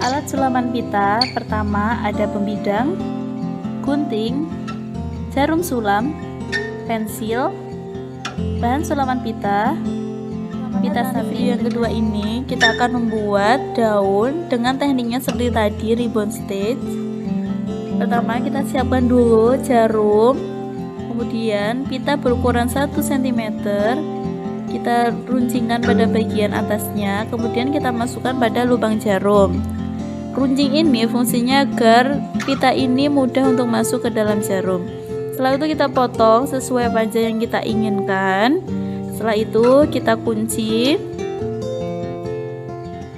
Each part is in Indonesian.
Alat sulaman pita pertama ada pembidang, gunting, jarum sulam, pensil, bahan sulaman pita. Pada video yang kedua ini kita akan membuat daun dengan tekniknya seperti tadi, ribbon stitch. Pertama kita siapkan dulu jarum, kemudian pita berukuran 1 cm kita runcingkan pada bagian atasnya, kemudian kita masukkan pada lubang jarum. Runcing ini fungsinya agar pita ini mudah untuk masuk ke dalam jarum. Setelah itu kita potong sesuai panjang yang kita inginkan. Setelah itu kita kunci.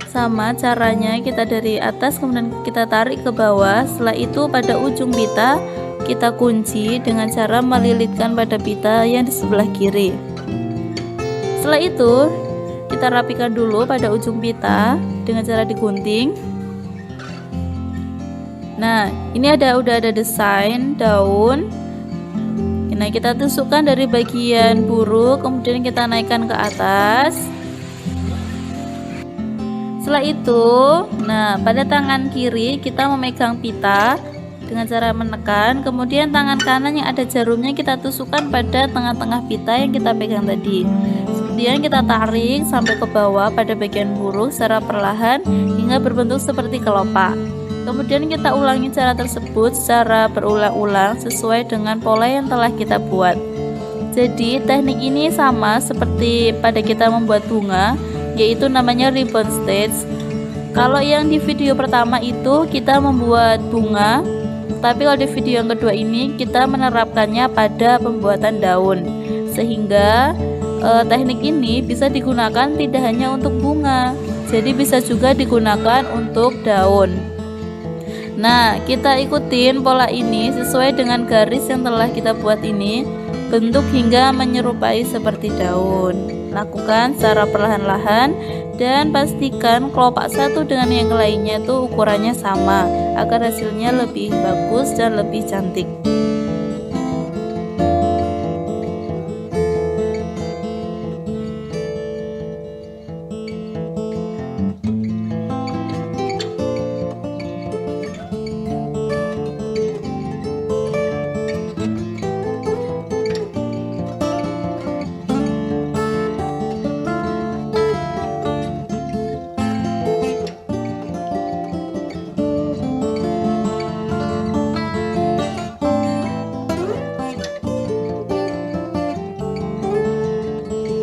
Sama caranya, kita dari atas kemudian kita tarik ke bawah. Setelah itu pada ujung pita kita kunci dengan cara melilitkan pada pita yang di sebelah kiri. Setelah itu kita rapikan dulu pada ujung pita dengan cara digunting. Nah, ini udah ada desain daun. Nah, kita tusukkan dari bagian buru, kemudian kita naikkan ke atas. Setelah itu, nah pada tangan kiri kita memegang pita dengan cara menekan, kemudian tangan kanan yang ada jarumnya kita tusukkan pada tengah-tengah pita yang kita pegang tadi. Kemudian kita tarik sampai ke bawah pada bagian buru secara perlahan hingga berbentuk seperti kelopak. Kemudian kita ulangi cara tersebut secara berulang-ulang sesuai dengan pola yang telah kita buat. Jadi teknik ini sama seperti pada kita membuat bunga, yaitu namanya ribbon stitch. Kalau yang di video pertama itu kita membuat bunga, tapi kalau di video yang kedua ini kita menerapkannya pada pembuatan daun, sehingga teknik ini bisa digunakan tidak hanya untuk bunga, jadi bisa juga digunakan untuk daun. Nah, kita ikutin pola ini sesuai dengan garis yang telah kita buat ini, bentuk hingga menyerupai seperti daun. Lakukan secara perlahan-lahan dan pastikan kelopak satu dengan yang lainnya itu ukurannya sama agar hasilnya lebih bagus dan lebih cantik.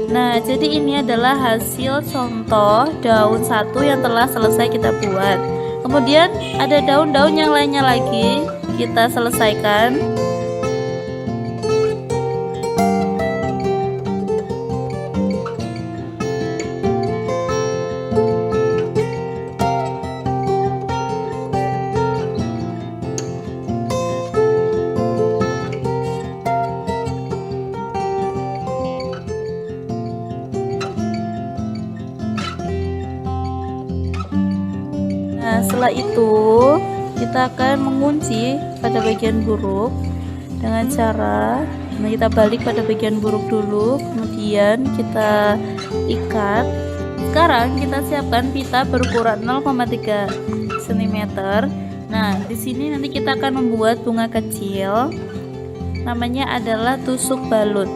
Nah, jadi ini adalah hasil contoh daun satu yang telah selesai kita buat. Kemudian ada daun-daun yang lainnya lagi kita selesaikan. Nah, setelah itu kita akan mengunci pada bagian buruk dengan cara kita balik pada bagian buruk dulu, kemudian kita ikat. Sekarang kita siapkan pita berukuran 0,3 cm. Nah, di sini nanti kita akan membuat bunga kecil. Namanya adalah tusuk balut.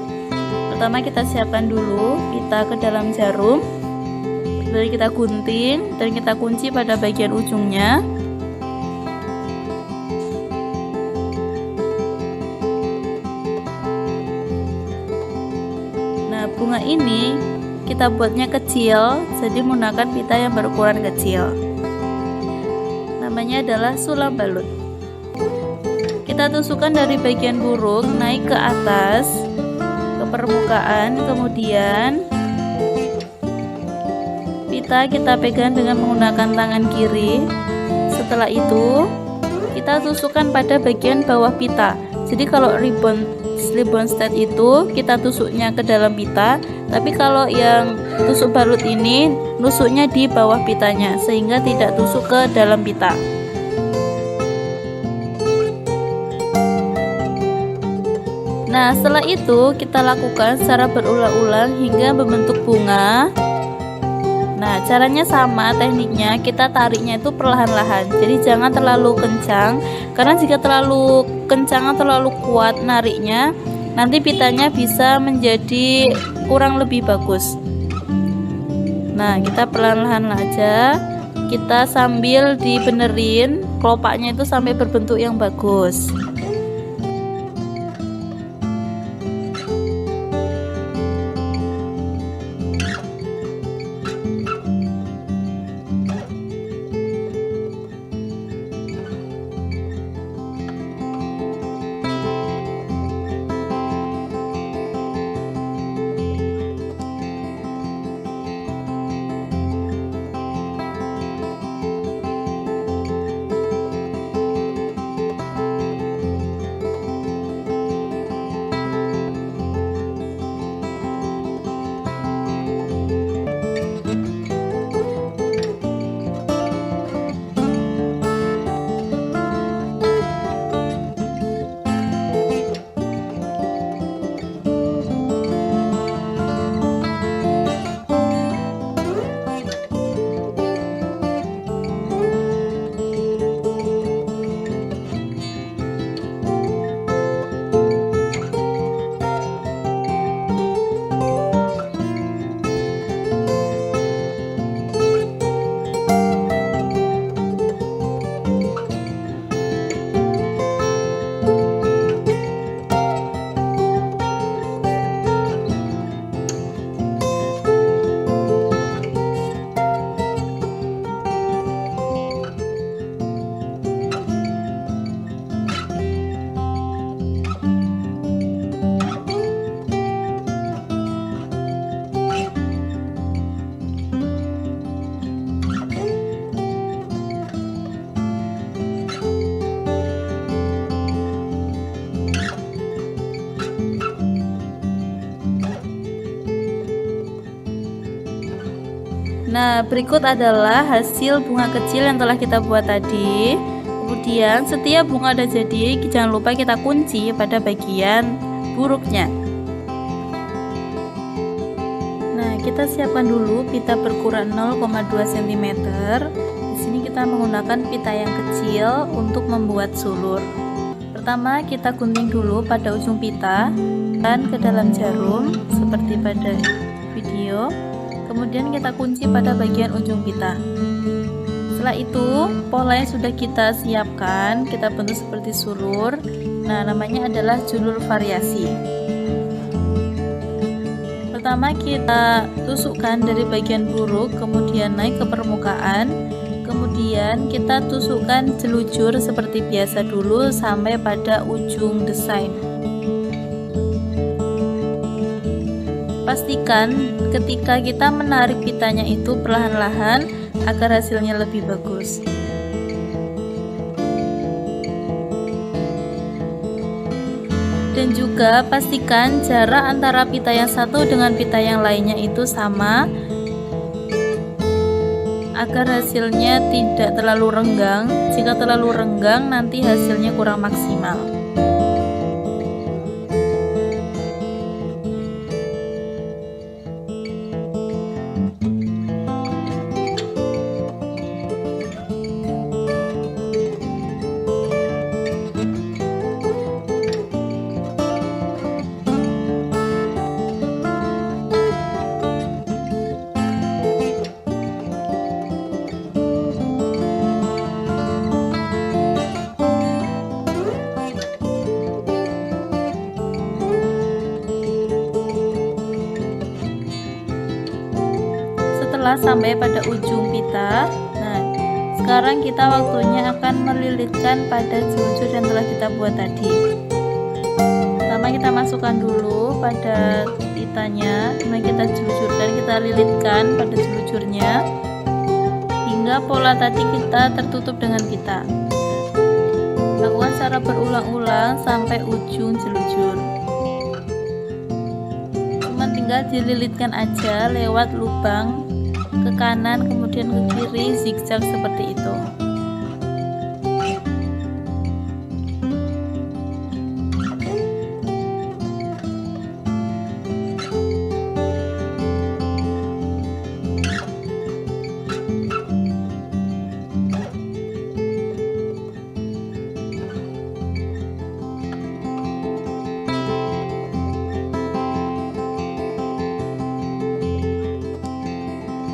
Pertama kita siapkan dulu pita ke dalam jarum. Lalu kita gunting dan kita kunci pada bagian ujungnya. Nah, bunga ini kita buatnya kecil, jadi menggunakan pita yang berukuran kecil. Namanya adalah sulam balut. Kita tusukkan dari bagian burung naik ke atas ke permukaan, kemudian pita kita pegang dengan menggunakan tangan kiri. Setelah itu kita tusukkan pada bagian bawah pita. Jadi kalau ribbon stitch itu kita tusuknya ke dalam pita, tapi kalau yang tusuk balut ini nusuknya di bawah pitanya sehingga tidak tusuk ke dalam pita. Nah, setelah itu kita lakukan secara berulang-ulang hingga membentuk bunga. Nah, caranya sama tekniknya, kita tariknya itu perlahan-lahan. Jadi jangan terlalu kencang, karena jika terlalu kencang atau terlalu kuat nariknya, nanti pitanya bisa menjadi kurang lebih bagus. Nah, kita perlahan-lahan aja, kita sambil dibenerin kelopaknya itu sampai berbentuk yang bagus. Nah, berikut adalah hasil bunga kecil yang telah kita buat tadi. Kemudian setiap bunga udah jadi, jangan lupa kita kunci pada bagian buruknya. Nah, kita siapkan dulu pita berukuran 0,2 cm. Di sini kita menggunakan pita yang kecil untuk membuat sulur. Pertama, kita gunting dulu pada ujung pita dan ke dalam jarum seperti pada video. Kemudian kita kunci pada bagian ujung pita. Setelah itu, pola yang sudah kita siapkan, kita bentuk seperti sulur. Nah, namanya adalah julur variasi. Pertama, kita tusukkan dari bagian buruk, kemudian naik ke permukaan. Kemudian kita tusukkan jelujur seperti biasa dulu sampai pada ujung desain. Pastikan ketika kita menarik pitanya itu perlahan-lahan agar hasilnya lebih bagus. Dan juga pastikan jarak antara pita yang satu dengan pita yang lainnya itu sama agar hasilnya tidak terlalu renggang. Jika terlalu renggang nanti hasilnya kurang maksimal. Setelah sampai pada ujung pita, nah sekarang kita waktunya akan melilitkan pada jelujur yang telah kita buat tadi. Pertama kita masukkan dulu pada pitanya, kemudian kita jelujurkan, kita lilitkan pada jelujurnya hingga pola tadi kita tertutup dengan pita. Lakukan secara berulang-ulang sampai ujung jelujur. Cuma tinggal dililitkan aja lewat lubang ke kanan kemudian ke kiri zigzag seperti itu.